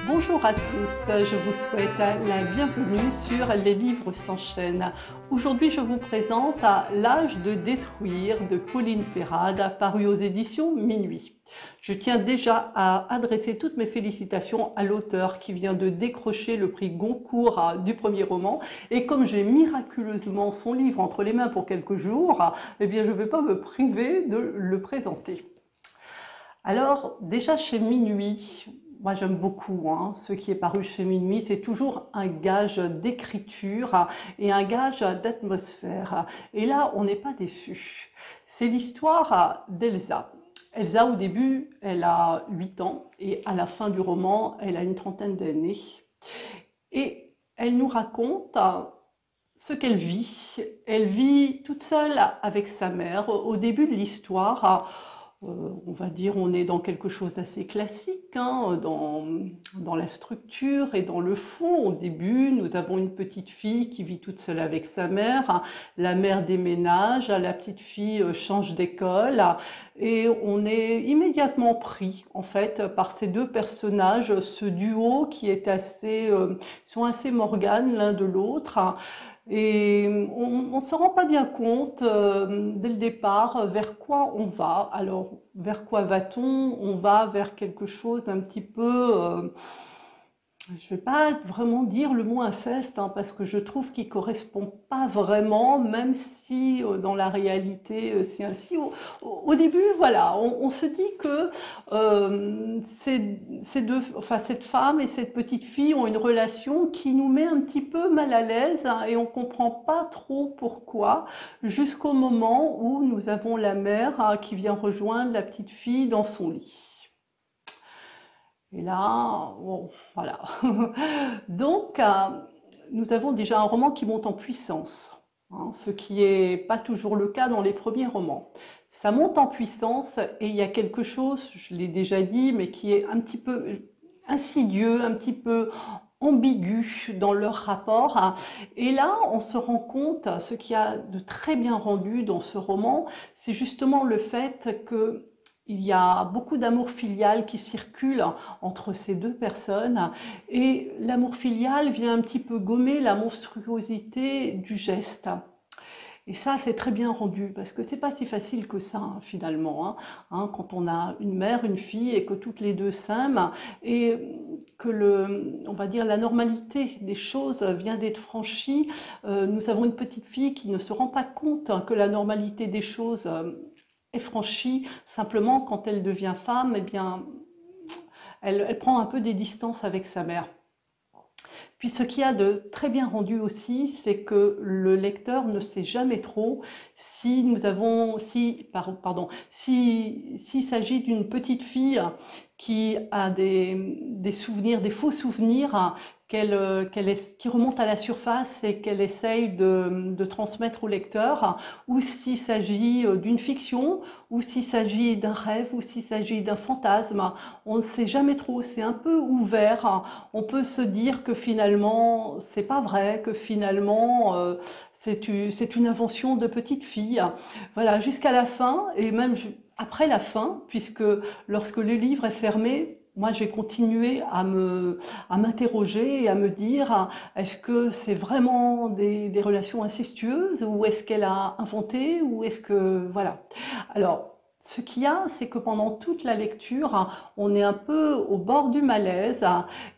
Bonjour à tous, je vous souhaite la bienvenue sur Les Livres s'enchaînent. Aujourd'hui, je vous présente L'âge de détruire de Pauline Perrade, paru aux éditions Minuit. Je tiens déjà à adresser toutes mes félicitations à l'auteur qui vient de décrocher le prix Goncourt du premier roman. Et comme j'ai miraculeusement son livre entre les mains pour quelques jours, eh bien, je ne vais pas me priver de le présenter. Alors, déjà chez Minuit, moi j'aime beaucoup ce qui est paru chez Minuit, c'est toujours un gage d'écriture et un gage d'atmosphère. Et là, on n'est pas déçu. C'est l'histoire d'Elsa. Elsa, au début, elle a 8 ans et à la fin du roman, elle a une trentaine d'années. Et elle nous raconte ce qu'elle vit. Elle vit toute seule avec sa mère. Au début de l'histoire, on va dire, on est dans quelque chose d'assez classique, dans la structure et dans le fond. Au début, nous avons une petite fille qui vit toute seule avec sa mère. La mère déménage, la petite fille change d'école et on est immédiatement pris, en fait, par ces deux personnages, ce duo qui est sont assez morganes l'un de l'autre. Et on ne se rend pas bien compte dès le départ vers quoi on va. Alors, vers quoi va-t-on? On va vers quelque chose d'un petit peu... je ne vais pas vraiment dire le mot inceste, parce que je trouve qu'il ne correspond pas vraiment, même si dans la réalité c'est ainsi. Au début, voilà, on se dit que cette femme et cette petite fille ont une relation qui nous met un petit peu mal à l'aise et on ne comprend pas trop pourquoi, jusqu'au moment où nous avons la mère qui vient rejoindre la petite fille dans son lit. Et là, bon, voilà. Donc, nous avons déjà un roman qui monte en puissance, ce qui n'est pas toujours le cas dans les premiers romans. Ça monte en puissance et il y a quelque chose, je l'ai déjà dit, mais qui est un petit peu insidieux, un petit peu ambigu dans leur rapport. Et là, on se rend compte, ce qu'il y a de très bien rendu dans ce roman, c'est justement le fait que il y a beaucoup d'amour filial qui circule entre ces deux personnes et l'amour filial vient un petit peu gommer la monstruosité du geste. Et ça, c'est très bien rendu parce que c'est pas si facile que ça finalement. Quand on a une mère, une fille et que toutes les deux s'aiment et que on va dire la normalité des choses vient d'être franchie. Nous avons une petite fille qui ne se rend pas compte que la normalité des choses est franchie simplement quand elle devient femme, eh bien, elle prend un peu des distances avec sa mère. Puis ce qu'il y a de très bien rendu aussi, c'est que le lecteur ne sait jamais trop s'il s'agit d'une petite fille qui a des souvenirs, des faux souvenirs qui remontent à la surface et qu'elle essaye de transmettre au lecteur, ou s'il s'agit d'une fiction, ou s'il s'agit d'un rêve, ou s'il s'agit d'un fantasme. On ne sait jamais trop, c'est un peu ouvert. On peut se dire que finalement, c'est pas vrai, que finalement, c'est une invention de petite fille. Voilà, jusqu'à la fin, et même après la fin, puisque lorsque le livre est fermé, moi j'ai continué à m'interroger et à me dire, est-ce que c'est vraiment des relations incestueuses ou est-ce qu'elle a inventé ou est-ce que... Voilà. Alors, ce qu'il y a, c'est que pendant toute la lecture, on est un peu au bord du malaise,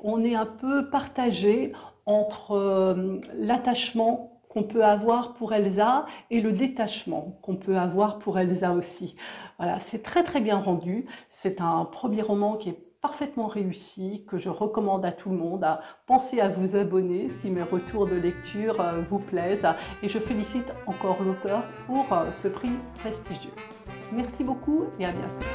on est un peu partagé entre l'attachement qu'on peut avoir pour Elsa et le détachement qu'on peut avoir pour Elsa aussi. Voilà, c'est très très bien rendu. C'est un premier roman qui est parfaitement réussi, que je recommande à tout le monde. Pensez à vous abonner si mes retours de lecture vous plaisent. Et je félicite encore l'auteur pour ce prix prestigieux. Merci beaucoup et à bientôt.